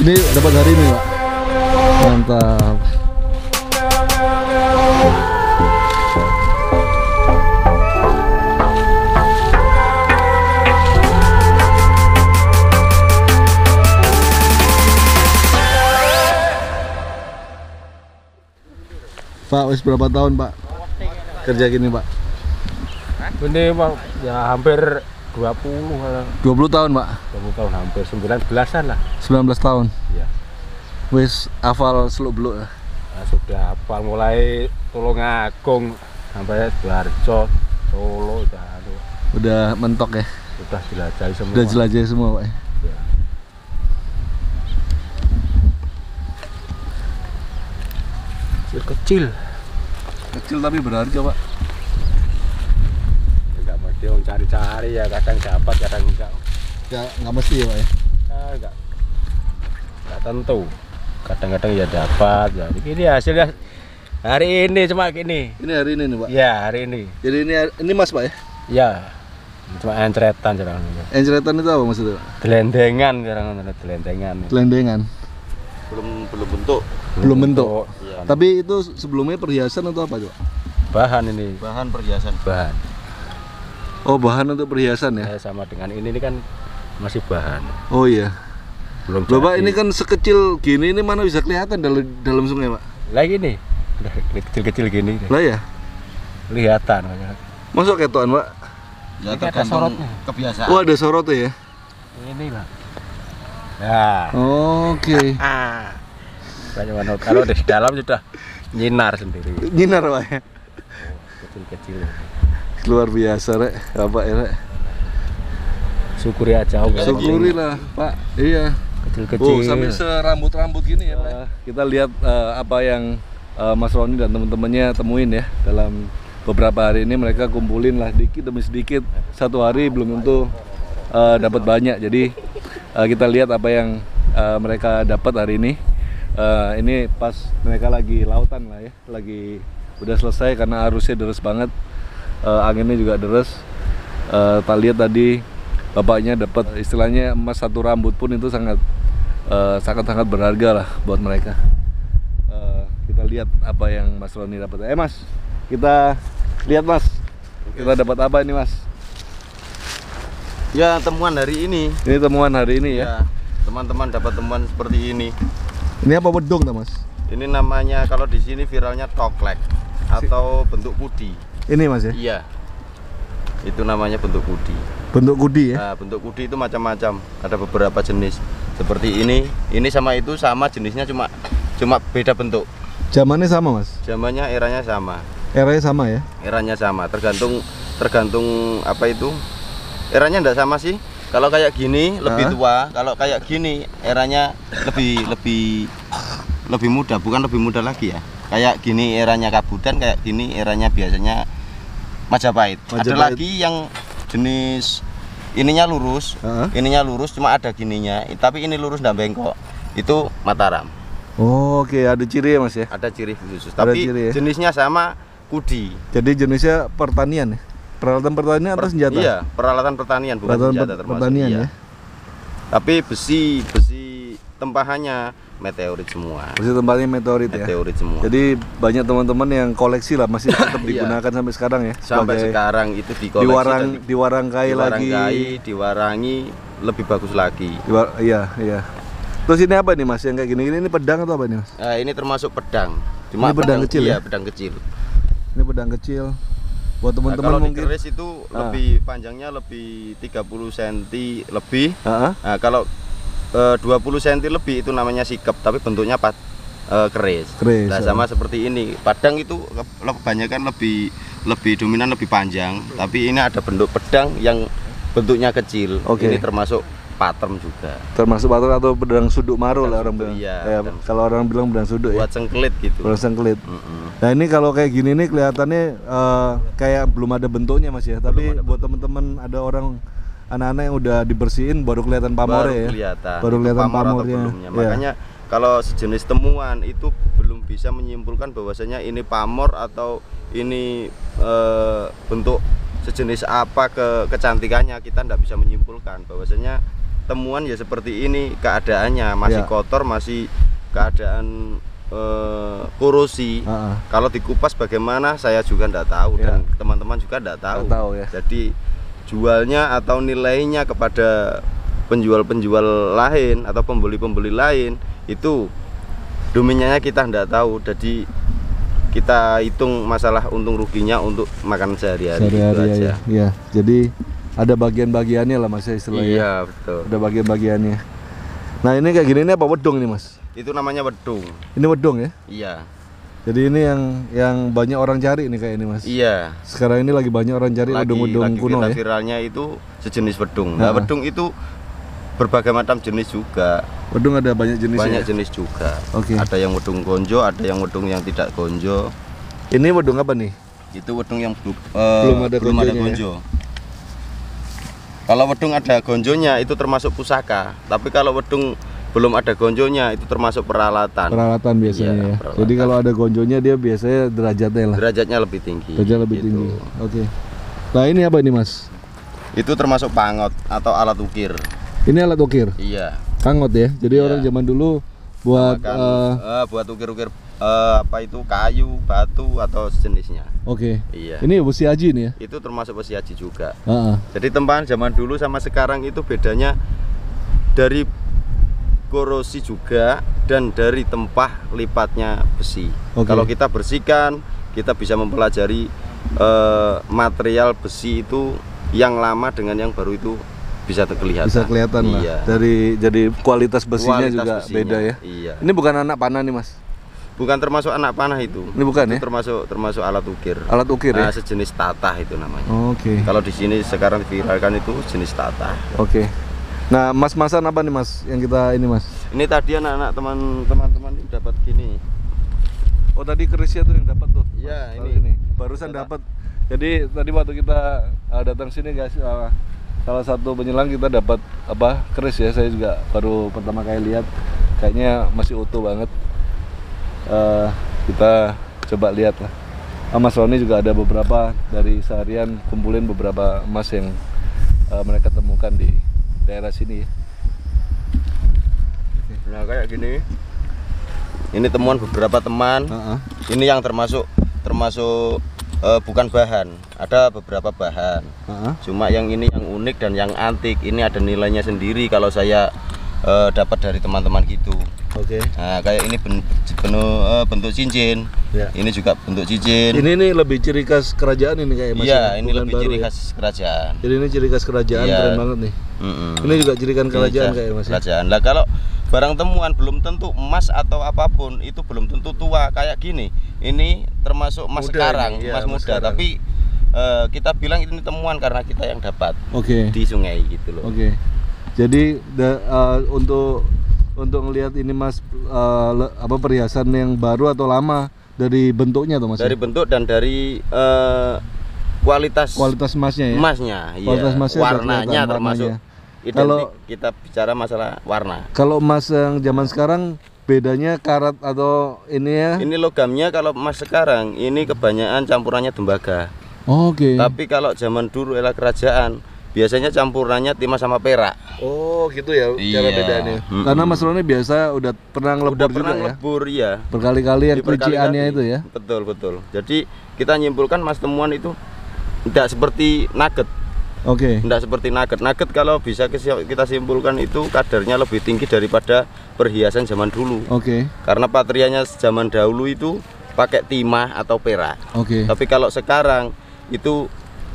Ini dapat hari ini, Pak. Mantap. Pak, wis berapa tahun, Pak, kerja gini, Pak? Ini Pak, ya hampir 20 tahun, Pak. 20 tahun, hampir 19-an lah. 19 tahun. Iya. Wis hafal seluk-beluk ya. Nah, sudah hafal mulai Tulungagung sampai Sidoarjo, Solo, Udah mentok ya. sudah jelajahi semua. Udah jelajahi semua, Pak. Ya. Kecil. Kecil tapi berharga, Pak. Enggak mesti orang cari-cari ya, kadang dapat, kadang enggak. Ya nggak mesti ya, Pak ya. Enggak tentu. Kadang-kadang ya dapat ya. Ini hasilnya hari ini cuma gini. Ini hari ini nih, Pak. Ya, hari ini. Jadi ini Mas, Pak ya. Ya. Cuma encretan jarang. Encretan itu apa maksudnya, Pak? Delendengan jarang, delendengan. Telendengan. Belum bentuk. Belum bentuk. Iya. Tapi itu sebelumnya perhiasan atau apa, Pak? Bahan ini. Bahan perhiasan. Bahan. Oh, bahan untuk perhiasan ya. Sama dengan ini kan masih bahan. Oh iya. Belum Loh, Pak, jadi. ini kan sekecil gini, ini mana bisa kelihatan dalam sungai, Pak? Lagi nih. Udah kecil-kecil gini. Lah ya. Kelihatan. Masuk ketoan, Pak. Ya Ini ada tergantung sorotnya. kebiasaan. Oh, ada sorotnya ya. Ini lah. Nah. Oke. Kalau di dalam sudah nyinar sendiri. Nyinar, Pak ya. Kecil-kecil. Luar biasa, Rek. Bapak ya, Rek. Syukuri aja. Syukuri lah, Pak. Iya. Kecil-kecil. Oh, sampai serambut-rambut gini ya, Pak. Kita lihat apa yang Mas Roni dan teman-temannya temuin ya dalam beberapa hari ini. Mereka kumpulin lah dikit demi sedikit. Satu hari belum tentu dapat banyak. Jadi kita lihat apa yang mereka dapat hari ini. Ini pas mereka lagi lautan lah ya, lagi udah selesai karena arusnya deres banget, anginnya juga deres. Tak lihat tadi bapaknya dapat istilahnya emas satu rambut pun itu sangat berharga lah buat mereka. Kita lihat apa yang Mas Roni dapat. Mas, kita lihat, Mas. Kita dapat apa ini, Mas? Ya, temuan hari ini. Ini temuan hari ini ya. Ya, teman-teman dapat temuan seperti ini. Ini apa wedong, Mas? Ini namanya kalau di sini viralnya toklek atau bentuk kudi. Ini, Mas ya. Iya. Itu namanya bentuk kudi. Bentuk kudi ya. Nah, bentuk kudi itu macam-macam. Ada beberapa jenis. Seperti ini sama itu sama jenisnya cuma beda bentuk. Zamannya sama, Mas. Zamannya eranya sama. Eranya sama ya. Eranya sama. Tergantung apa itu? Eranya enggak sama sih. Kalau kayak gini lebih tua, kalau kayak gini eranya lebih muda, bukan lebih muda lagi ya. Kayak gini eranya Kabudan, kayak gini eranya biasanya Majapahit. Ada lagi yang jenis ininya lurus, cuma ada gininya, tapi ini lurus ndak bengkok. Itu Mataram. Oh, oke, ada ciri ya, Mas ya. Ada ciri khusus, Ada tapi ciri ya? jenisnya sama kudi. Jadi jenisnya pertanian ya. Peralatan pertanian atau senjata? Iya, peralatan pertanian bukan Peralatan senjata termasuk. pertanian Iya. ya. Tapi besi tempahannya meteorit semua. Masih tempatnya meteorit ya. Meteorit semua. Jadi banyak teman-teman yang koleksi lah, masih tetap digunakan sampai sekarang ya. Sampai Sebagai sekarang itu dikoleksi diwarangkai lagi. Diwarangi lebih bagus lagi. Iya. Terus ini apa nih, Mas? Yang kayak gini-gini ini pedang atau apa nih, Mas? Nah, ini termasuk pedang. Ini pedang kecil ya? Iya, pedang kecil. Ini pedang kecil. Buat Nah, teman-teman kalau mungkin dikeris itu lebih panjangnya lebih 30 cm lebih. Nah, kalau 20 cm lebih itu namanya sikep, tapi bentuknya keris. Nah, sama seperti ini. Padang itu kebanyakan lebih dominan lebih panjang, tapi ini ada bentuk pedang yang bentuknya kecil. Ini termasuk patrem juga. Termasuk patrem atau pedang suduk maro lah orang bilang. Iya. Kalau orang bilang pedang suduk ya. Buat sengkelit gitu. Buat sengkelit. Nah, ini kalau kayak gini nih kelihatannya kayak belum ada bentuknya, Mas ya. Tapi buat teman-teman ada orang anak-anak yang udah dibersihin baru kelihatan pamornya ya. Baru kelihatan pamornya. Ya. Makanya kalau sejenis temuan itu belum bisa menyimpulkan bahwasanya ini pamor atau ini bentuk sejenis apa kecantikannya, kita tidak bisa menyimpulkan bahwasanya temuan ya seperti ini keadaannya, masih kotor, masih keadaan korosi. Kalau dikupas bagaimana saya juga tidak tahu dan teman-teman juga tidak tahu. Ya. Jadi jualnya atau nilainya kepada penjual-penjual lain atau pembeli-pembeli lain itu domainnya kita tidak tahu. Jadi kita hitung masalah untung ruginya untuk makan sehari-hari itu aja. Ya. Jadi ada bagian-bagiannya lah Mas istilahnya. Iya, betul. Ada bagian-bagiannya. Nah, ini kayak gini, ini apa, wedung nih Mas? Itu namanya wedung. Ini wedung ya? Iya. Jadi ini yang banyak orang cari nih kayak ini Mas. Iya. Sekarang ini lagi banyak orang cari wedung-wedung kuno ya. Viralnya itu sejenis wedung. Nah, wedung itu berbagai macam jenis juga. Wedung ada banyak jenis. Banyak jenis juga. Oke. Ada yang wedung gonjo, ada yang wedung yang tidak gonjo. Ini wedung apa nih? Itu wedung yang belum ada gonjo. Kalau wedung ada gonjonya itu termasuk pusaka. Tapi kalau wedung belum ada gonjonya itu termasuk peralatan. Peralatan biasanya ya. Peralatan. Jadi kalau ada gonjonya dia biasanya derajatnya lah. Derajatnya lebih tinggi. Derajat lebih tinggi. Oke. Nah, ini apa ini Mas? Itu termasuk pangot atau alat ukir. Ini alat ukir. Iya. Pangot ya. Jadi orang zaman dulu buat buat ukir-ukir apa itu kayu, batu atau sejenisnya. Oke. Iya. Ini besi aji nih ya. Itu termasuk besi aji juga. Jadi tempahan zaman dulu sama sekarang itu bedanya dari korosi juga dan dari tempah lipatnya besi. Kalau kita bersihkan, kita bisa mempelajari material besi itu yang lama dengan yang baru itu bisa kelihatan. Bisa kelihatan lah. Iya. Jadi kualitas besinya juga beda ya. Iya. Ini bukan anak panah nih Mas. Bukan termasuk anak panah itu. Ini bukan itu ya? Termasuk alat ukir. Alat ukir ya. Sejenis tatah itu namanya. Oke. Kalau di sini sekarang viralkan itu jenis tatah. Oke. Nah, mas-masan apa nih Mas yang kita ini Mas? Ini tadi anak-anak teman-teman dapat gini. Oh, tadi kerisnya tuh yang dapat tuh. Iya, ini. Barusan dapat. Jadi tadi waktu kita datang sini guys, salah satu penyelang kita dapat apa? Keris ya. Saya juga baru pertama kali lihat. Kayaknya masih utuh banget. Kita coba lihat lah. Mas Roni juga ada beberapa dari seharian kumpulin beberapa emas yang mereka temukan di daerah sini ya. Nah, kayak gini. Ini temuan beberapa teman. Ini yang termasuk bukan bahan. Ada beberapa bahan. Cuma yang ini yang unik dan yang antik. Ini ada nilainya sendiri kalau saya dapat dari teman-teman gitu. Oke. Nah, kayak ini bentuk cincin. Ya. Ini juga bentuk cincin. Ini lebih ciri khas kerajaan ini kayak Mas. Iya, ini lebih ciri khas kerajaan. Jadi ini ciri khas kerajaan, keren banget nih. Ini juga ciri khas kerajaan kayak Mas. Kerajaan. Lah kalau barang temuan belum tentu emas atau apapun itu belum tentu tua kayak gini. Ini termasuk emas muda sekarang, ini, emas muda. sekarang. Tapi kita bilang ini temuan karena kita yang dapat. Oke. Di sungai gitu loh. Oke. Jadi untuk ngelihat ini Mas perhiasan yang baru atau lama dari bentuknya tuh Mas. Dari bentuk dan dari kualitas emasnya ya. Emasnya, iya. Kualitas emasnya warnanya termasuk. Identik kalau kita bicara masalah warna. Kalau emas yang zaman sekarang bedanya karat atau ini ya? Ini logamnya kalau emas sekarang ini kebanyakan campurannya tembaga. Oke. Tapi kalau zaman dulu era kerajaan biasanya campurannya timah sama perak. Oh gitu ya cara bedanya. Karena Mas Roni biasa udah pernah ngelebur juga ya? Ngelebur ya. Berkali-kali yang kunciannya itu ya? Betul. Jadi kita nyimpulkan mas temuan itu tidak seperti nugget. Oke. Tidak seperti nugget. Nugget kalau bisa kita simpulkan itu kadarnya lebih tinggi daripada perhiasan zaman dulu. Oke. Karena patrianya zaman dahulu itu pakai timah atau perak. Oke. Tapi kalau sekarang itu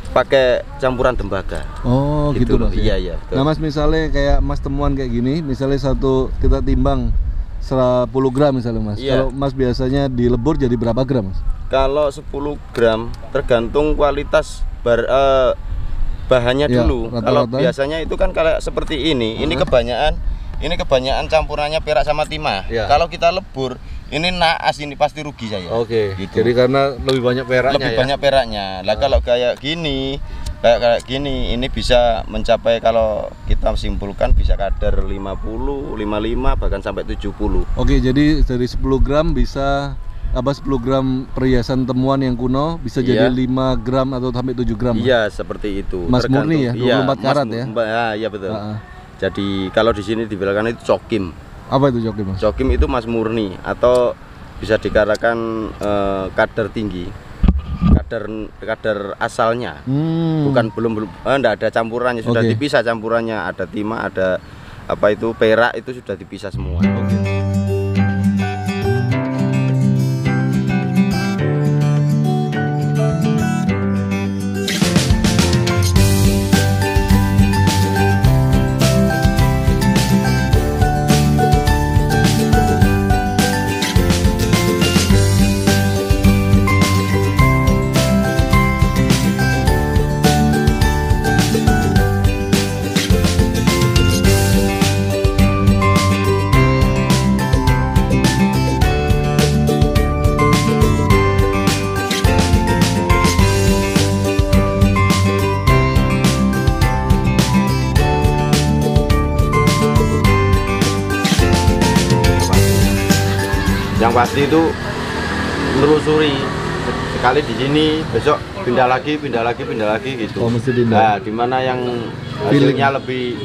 pakai campuran tembaga. Oh gitu Mas. Iya. Nah Mas, misalnya kayak Mas temuan kayak gini, misalnya satu kita timbang 10 gram misalnya Mas. Iya. Kalau Mas biasanya dilebur jadi berapa gram Mas? Kalau 10 gram tergantung kualitas bahannya dulu. Kalau biasanya itu kan kalau seperti ini kebanyakan campurannya perak sama timah. Kalau kita lebur ini naas, ini pasti rugi saya. Oke. Gitu. Jadi karena lebih banyak peraknya. Banyak peraknya. Lah kalau kayak gini ini bisa mencapai, kalau kita simpulkan bisa kadar 50, 55 bahkan sampai 70. Oke, jadi dari 10 gram bisa 10 gram perhiasan temuan yang kuno bisa jadi 5 gram atau sampai 7 gram. Iya, seperti itu. Emas murni ya, 24 karat ya. Iya betul. Jadi kalau di sini dibilangkan itu cokim. Apa itu cokim, Mas? Cokim itu emas murni atau bisa dikatakan kadar tinggi, kadar asalnya, bukan belum enggak ada campurannya, sudah dipisah campurannya, ada timah, ada apa itu perak, itu sudah dipisah semua. Yang pasti itu menelusuri, sekali di sini, besok pindah lagi gitu. Oh, mesti pindah. Nah, dimana yang hasilnya lebih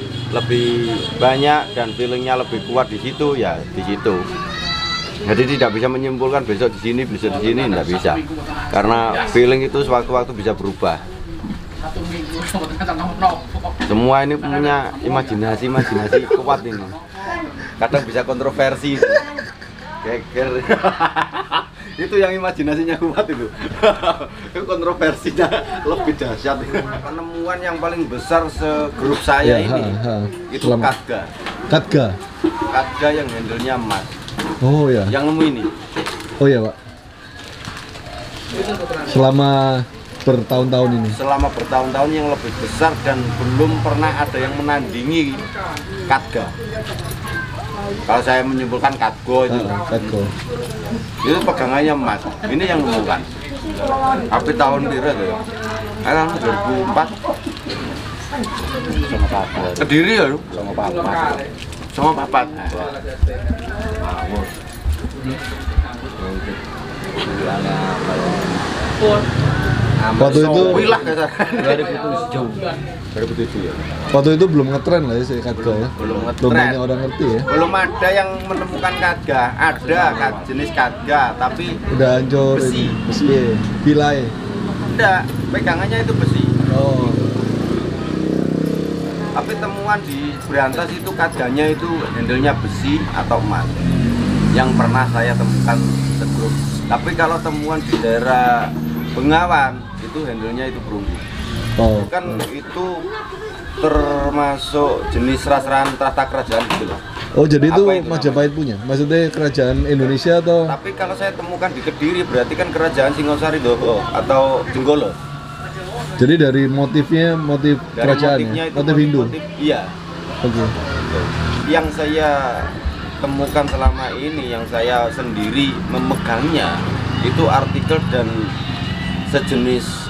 banyak dan feelingnya lebih kuat di situ, ya di situ. Jadi tidak bisa menyimpulkan besok di sini, besok di sini, tidak bisa. Karena feeling itu sewaktu-waktu bisa berubah. Semua ini punya imajinasi kuat ini. Kadang bisa kontroversi. Geger. Itu yang imajinasinya kuat itu. Itu kontroversinya lebih dahsyat. Penemuan yang paling besar segrup saya ini itu Katga. Katga yang handlenya emas. Oh ya. Yang nemu ini. Oh ya, Pak. Selama bertahun-tahun ini. Selama bertahun-tahun yang lebih besar dan belum pernah ada yang menandingi Katga. Kalau saya menyimpulkan Katgo itu, itu pegangannya emas. Ini yang nemukan. Tapi tahun pira tuh? Kan 2004. Sama Papat. Kediri ya, sama Papat. Sama Papat. Waktu itu 2007 ya. Waktu itu belum ngetren lah ya si Katga ya. Belum banyak orang ngerti ya. Belum ada yang menemukan Katga. Ada jenis Katga, tapi udah hancur besi. Besi. Bilai. Enggak, pegangannya itu besi. Oh. Tapi temuan di Berantas itu Katganya itu handlenya besi atau emas. Yang pernah saya temukan segrup. Tapi kalau temuan di daerah Bengawan itu handlenya itu perunggu. Oh. Kan itu termasuk jenis ras-rasan tata kerajaan gitu loh. Oh, jadi itu Apa Majapahit punya? Maksudnya kerajaan Indonesia atau? Tapi kalau saya temukan di Kediri berarti kan kerajaan Singosari Doho atau Jenggolo. Jadi dari motifnya motif kerajaan ya? Motif Hindu? Iya. Oke. Yang saya temukan selama ini, yang saya sendiri memegangnya itu artikel dan sejenis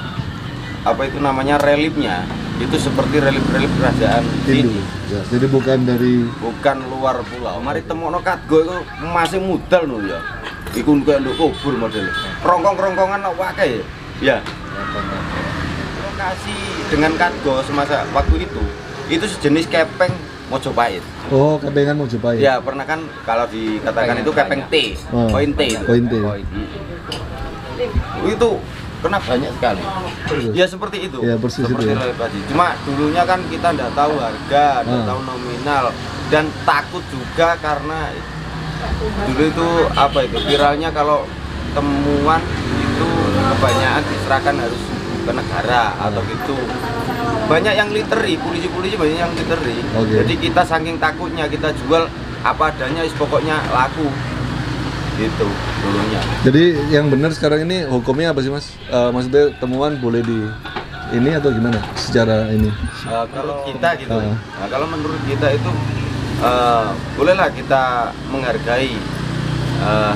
apa itu namanya reliefnya itu seperti relief kerajaan Hindu. Ya, jadi bukan luar pulau. Mari temono Katgo itu masih mudal lho ya. Iku kaya nduk kubur model. Rongkong-rongkongan wae ya. Lokasi dengan Katgo semasa waktu itu sejenis kepeng Mojopahit. Oh, kepengan Mojopahit. Ya, pernah kan kalau dikatakan itu kepeng T, poin T. Poin T. Itu kena banyak sekali. Ya seperti itu. Ya, persis seperti itu ya. tadi. Cuma dulunya kan kita tidak tahu harga, tidak tahu nominal dan takut juga karena dulu itu apa itu viralnya kalau temuan itu kebanyakan diserahkan harus ke negara atau gitu. Banyak yang literi, polisi-polisi banyak yang literi. Jadi kita saking takutnya kita jual apa adanya, pokoknya laku. Gitu dulunya. Jadi yang benar sekarang ini hukumnya apa sih, Mas? Maksudnya temuan boleh di ini atau gimana secara ini? Kalau kita gitu, nah, kalau menurut kita itu bolehlah kita menghargai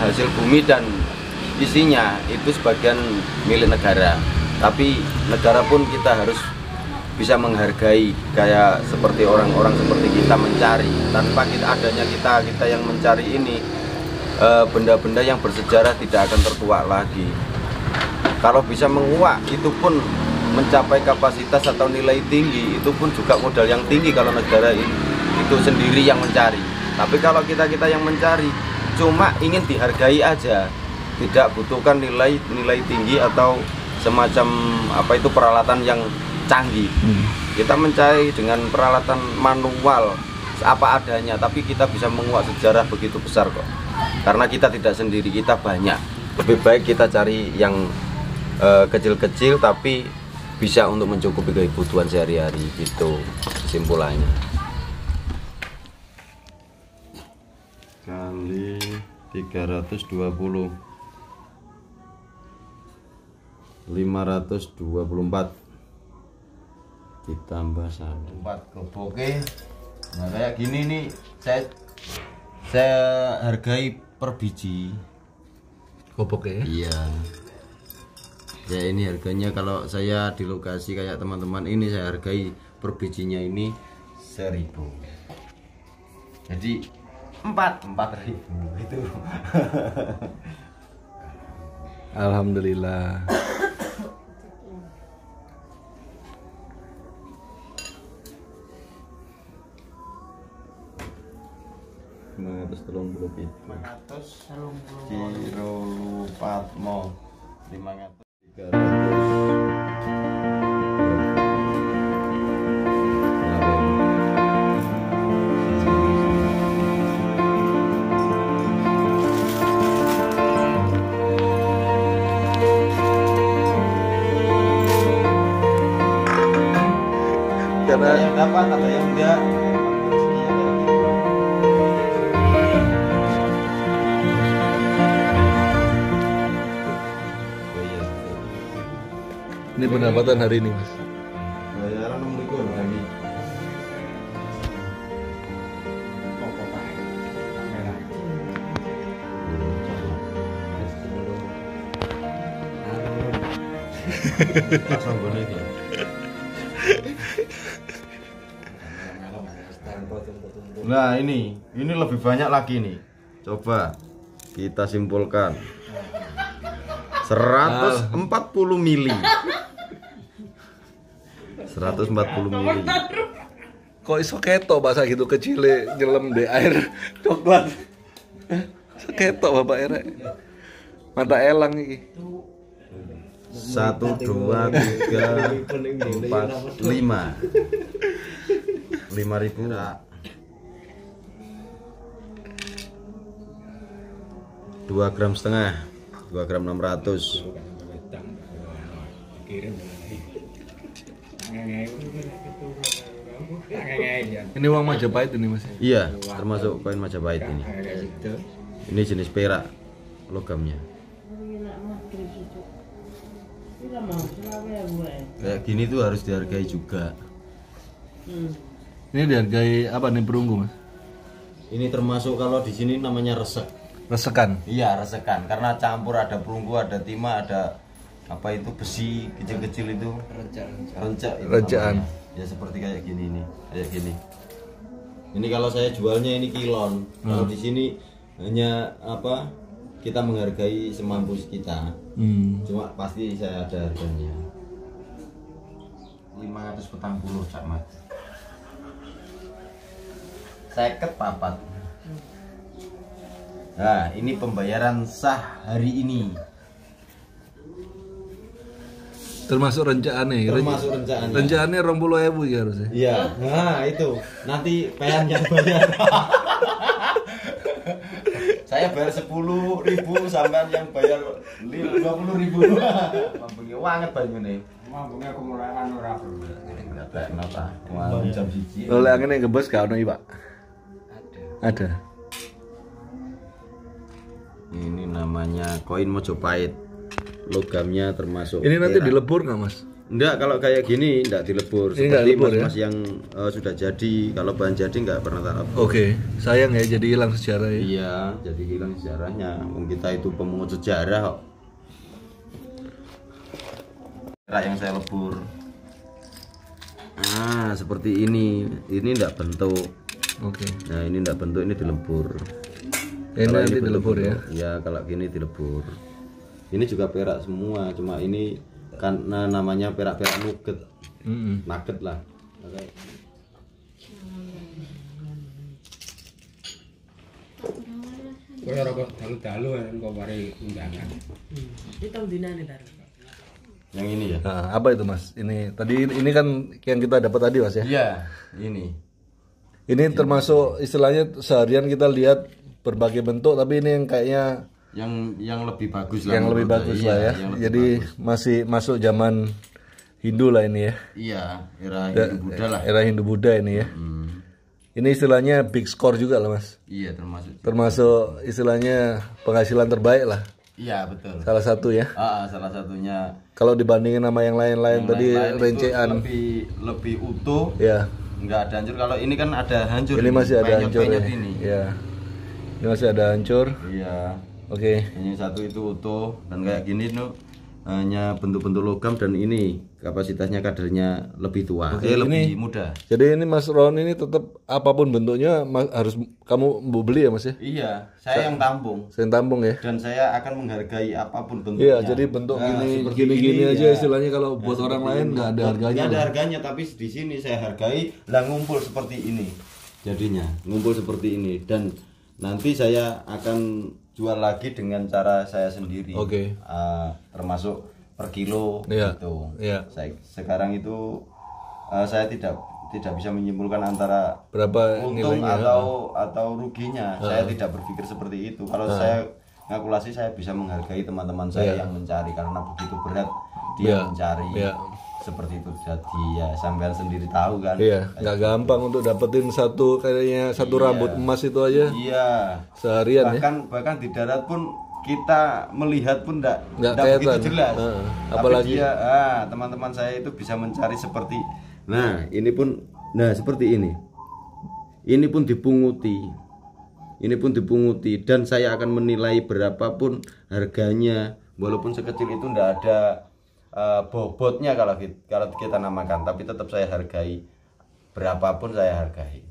hasil bumi dan isinya itu sebagian milik negara. Tapi negara pun kita harus bisa menghargai kayak seperti orang-orang seperti kita mencari. Tanpa adanya kita yang mencari ini, benda-benda yang bersejarah tidak akan tertuak lagi. Kalau bisa menguak, itu pun mencapai kapasitas atau nilai tinggi, itu pun juga modal yang tinggi kalau negara ini untuk sendiri yang mencari. Tapi kalau kita yang mencari cuma ingin dihargai aja, tidak butuhkan nilai tinggi atau semacam apa itu peralatan yang canggih. Kita mencari dengan peralatan manual apa adanya, tapi kita bisa menguak sejarah begitu besar kok. Karena kita tidak sendiri, kita banyak. Lebih baik kita cari yang kecil-kecil tapi bisa untuk mencukupi kebutuhan sehari-hari, gitu kesimpulannya. Kali 320 524 ditambah 1 4 goboke. Nah kayak gini nih saya hargai per biji Goboknya ya? Iya. Ya ini harganya kalau saya di lokasi kayak teman-teman ini saya hargai per bijinya ini 1.000. Jadi 4.000 itu. Alhamdulillah. Terus telung puluh pitu. 530. Ciro Lupatmo 500. 300. Karena yang dapat ada yang enggak. Ini pendapatan hari ini, Mas. Bayaran 6.000 hari. Pasang bonek ya. Nah ini lebih banyak lagi nih. Coba kita simpulkan 140 mili. 140 mili. Kok iso ketok bahasa gitu kecil nyelam di air coklat. Seketok Bapak Erek. Mata elang iki. 1 2 3 4 5 5.000. 2 gram setengah, 2 gram 600. Ini uang Majapahit ini, Mas. Iya, termasuk koin Majapahit ini. Ini jenis perak logamnya. Kayak gini tuh harus dihargai juga. Ini dihargai apa nih perunggu, Mas? Ini termasuk kalau di sini namanya resek. Resekan. Iya, resekan. Karena campur ada perunggu, ada timah, ada apa itu besi kecil-kecil itu. Rencak. Rejaan. Ya seperti kayak gini nih, kayak gini. Ini kalau saya jualnya ini kilon. Kalau di sini hanya apa? Kita menghargai semampu kita. Cuma pasti saya ada harganya. 540 Cak Mat. 50 papat. Nah, ini pembayaran sah hari ini. Termasuk rencaannya. Termasuk rencaannya. Rencaannya 20.000 ya harusnya. Iya. Nah, itu. Nanti pean yang bayar. Saya bayar 10.000 sampai yang bayar 20.000. Mampunya banget banyune. Mampunya kemurahan ora perlu. Enggak kenapa. Mau jam 1. Oleh angin yang ngebos gak ono iki, Pak? Ada. Ini namanya koin Majapahit. Logamnya termasuk. Ini nanti perak. dilebur nggak, Mas? Enggak, kalau kayak gini enggak dilebur. Ini enggak Seperti dilebur, mas-mas yang sudah jadi. Kalau bahan jadi enggak pernah tak lebur. Oke, sayang ya jadi hilang sejarah ya. Iya, jadi hilang sejarahnya. Wong kita itu pemungut sejarah kok. Perak yang saya lebur. Nah, seperti ini. Ini enggak bentuk. Oke. Nah, ini enggak bentuk, ini dilebur. Ini Kalau nanti bentuk dilebur ya. Ya, kalau gini dilebur. Ini juga perak semua, cuma ini karena namanya perak-perak nugget. Nugget lah. Oke. dalu engko mari undangan. Ini tahun dinane tar. Yang ini ya. Nah, apa itu Mas? Ini tadi ini kan yang kita dapat tadi Mas ya? Iya, ini. Ini termasuk istilahnya seharian kita lihat berbagai bentuk, tapi ini yang kayaknya Yang lebih bagus lah. yang lebih menurut bagus saya. lah ya. Iya, yang lebih Jadi bagus. masih masuk zaman Hindu lah ini ya. Iya, era Hindu-Buddha lah. Era Hindu-Buddha ini ya. Ini istilahnya big score juga lah Mas. Iya, termasuk. Termasuk istilahnya penghasilan terbaik lah. Iya, betul. Salah satu ya. Salah satunya. Kalau dibandingin sama yang lain-lain tadi Lain-lain itu rencean. lebih utuh. Ya. Enggak ada hancur. Kalau ini kan ada hancur. Ini masih ada hancur penyet ya. ini. Ya. Ini masih ada hancur. Iya. Oke. Yang satu itu utuh dan kayak gini tuh hanya bentuk-bentuk logam, dan ini kapasitasnya kadarnya lebih tua. Lebih muda. Jadi ini Mas Ron ini tetap apapun bentuknya harus kamu mau beli ya Mas ya? Iya, saya yang tampung. Saya tampung ya. Dan saya akan menghargai apapun bentuknya. Iya, jadi bentuk seperti gini aja ya. istilahnya kalau buat orang lain nggak ada harganya. Nggak ada harganya, tapi di sini saya hargai. Lah ngumpul seperti ini. Jadinya ngumpul seperti ini, dan nanti saya akan jual lagi dengan cara saya sendiri. Oke. Termasuk per kilo Iya. gitu. Iya. Sekarang itu saya tidak bisa menyimpulkan antara Berapa untung nilainya? atau ruginya. Saya tidak berpikir seperti itu. Kalau saya kalkulasi, saya bisa menghargai teman-teman saya yang mencari, karena begitu berat dia mencari. Iya. Seperti itu. Jadi ya sampean sendiri tahu kan. Iya, nggak gampang untuk dapetin satu rambut emas itu aja Iya. seharian ya. Bahkan di darat pun kita melihat pun Nggak begitu kelihatan. jelas. Apalagi- Tapi dia, teman-teman saya itu bisa mencari seperti, seperti ini. Ini pun dipunguti, dan saya akan menilai berapapun harganya, walaupun sekecil itu ndak ada bobotnya kalau kita namakan, tapi tetap saya hargai, berapapun saya hargai.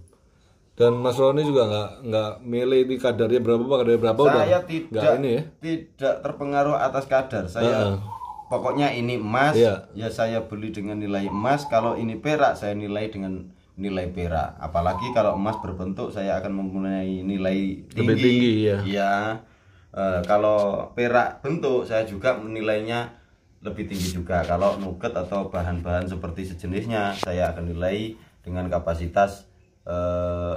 Dan Mas Roni juga nggak milih di kadarnya berapa Saya udah nggak ini ya. tidak terpengaruh atas kadar. Saya pokoknya ini emas, Iya. ya saya beli dengan nilai emas. Kalau ini perak, saya nilai dengan nilai perak. Apalagi kalau emas berbentuk, saya akan mempunyai nilai tinggi. Lebih tinggi, ya. Iya. Kalau perak bentuk, saya juga menilainya lebih tinggi juga. Kalau nugget atau bahan-bahan seperti sejenisnya, saya akan nilai dengan kapasitas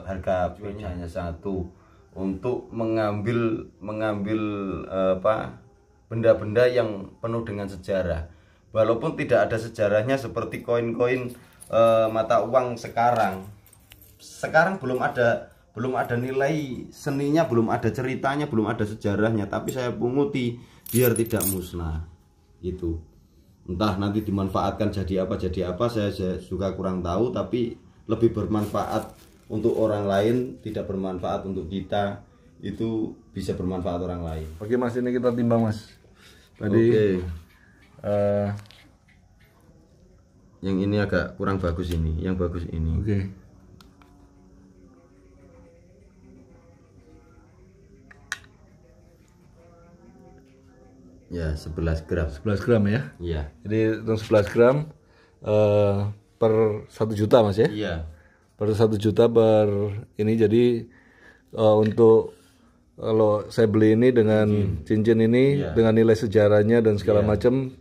harga jualnya hanya satu, untuk mengambil benda-benda yang penuh dengan sejarah, walaupun tidak ada sejarahnya seperti koin-koin mata uang sekarang belum ada nilai seninya, belum ada ceritanya, belum ada sejarahnya, tapi saya punguti biar tidak musnah gitu. Entah nanti dimanfaatkan jadi apa saya juga kurang tahu, tapi lebih bermanfaat untuk orang lain, tidak bermanfaat untuk kita, itu bisa bermanfaat orang lain. Oke Mas, ini kita timbang Mas. Tadi yang ini agak kurang bagus, ini yang bagus ini. Oke. Ya 11 gram. 11 gram ya. Iya. Jadi untuk 11 gram per 1 juta Mas ya. Iya. Per 1 juta per ini, jadi untuk kalau saya beli ini dengan cincin ini dengan nilai sejarahnya dan segala macam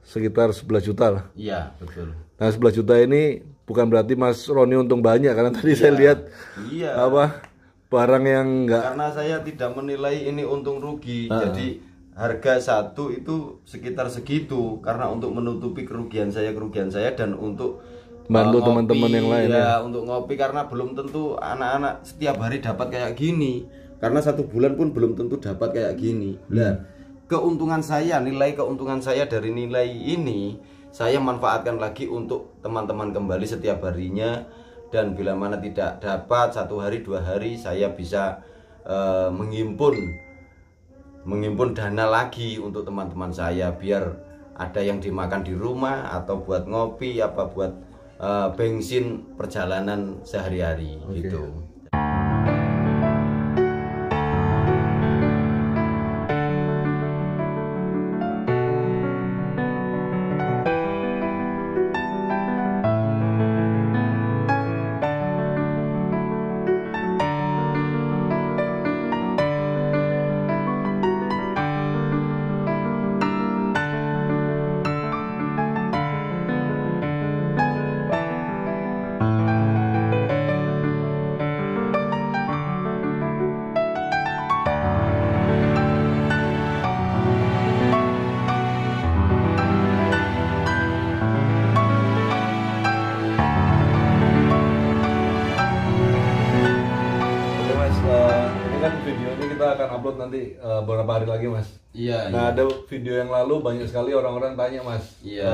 sekitar 11 juta lah. Iya, betul. Nah 11 juta ini bukan berarti Mas Roni untung banyak, karena tadi saya lihat barang yang enggak, karena saya tidak menilai ini untung rugi. Jadi harga satu itu sekitar segitu, karena untuk menutupi kerugian saya dan untuk bantu teman-teman yang lain ya. Untuk ngopi, karena belum tentu anak-anak setiap hari dapat kayak gini, karena 1 bulan pun belum tentu dapat kayak gini. Nah, keuntungan saya, nilai keuntungan saya dari nilai ini saya manfaatkan lagi untuk teman-teman kembali setiap harinya, dan bila mana tidak dapat 1 hari 2 hari, saya bisa menghimpun dana lagi untuk teman-teman saya, biar ada yang dimakan di rumah atau buat ngopi, apa buat bensin perjalanan sehari-hari gitu. video ini kita akan upload nanti beberapa hari lagi, Mas. Iya. Nah, ada video yang lalu banyak sekali orang-orang tanya, Mas. Iya,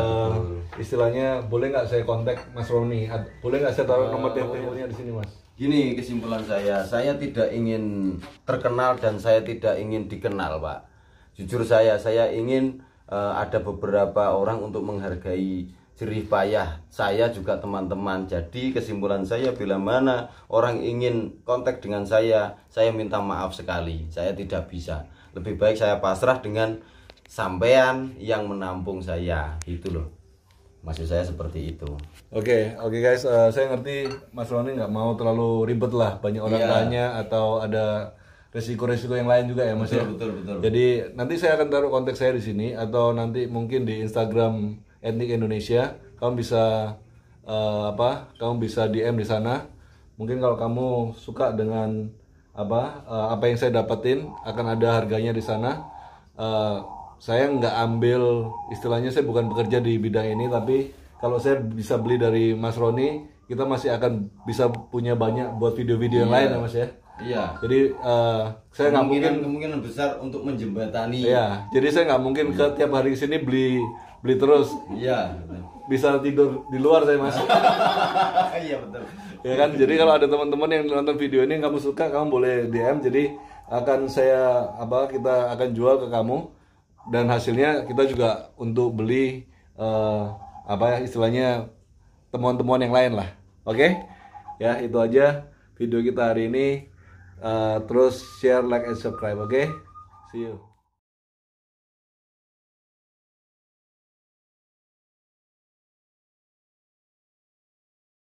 istilahnya boleh nggak saya kontak Mas Roni? Boleh nggak saya taruh nomor teleponnya di sini, Mas? Gini kesimpulan saya tidak ingin terkenal dan saya tidak ingin dikenal, Pak. Jujur saya ingin ada beberapa orang untuk menghargai jerih payah saya juga teman-teman. Jadi kesimpulan saya, bila mana orang ingin kontak dengan saya minta maaf sekali, saya tidak bisa. Lebih baik saya pasrah dengan sampean yang menampung saya, gitu loh. Maksud saya seperti itu. Oke guys, saya ngerti Mas Roni nggak mau terlalu ribet lah, banyak orang tanya atau ada resiko-resiko yang lain juga ya, Mas. Betul. Jadi nanti saya akan taruh kontak saya di sini atau nanti mungkin di Instagram Etnik Indonesia. Kamu bisa kamu bisa DM di sana. Mungkin kalau kamu suka dengan apa yang saya dapetin, akan ada harganya di sana. Saya nggak ambil, istilahnya saya bukan bekerja di bidang ini, tapi kalau saya bisa beli dari Mas Roni, kita masih akan bisa punya banyak buat video-video yang lain ya, Mas ya. Iya. Jadi saya nggak mungkin, kemungkinan besar untuk menjembatani. Iya. Jadi saya nggak mungkin tiap hari kesini beli terus. Iya. Bisa tidur di luar saya, Mas. Iya betul. Ya kan. Jadi kalau ada teman-teman yang nonton video ini yang kamu suka, kamu boleh DM. Jadi akan kita akan jual ke kamu. Dan hasilnya kita juga untuk beli istilahnya temuan-temuan yang lain lah. Oke? Ya, itu aja video kita hari ini. Terus share, like, and subscribe. Oke? See you.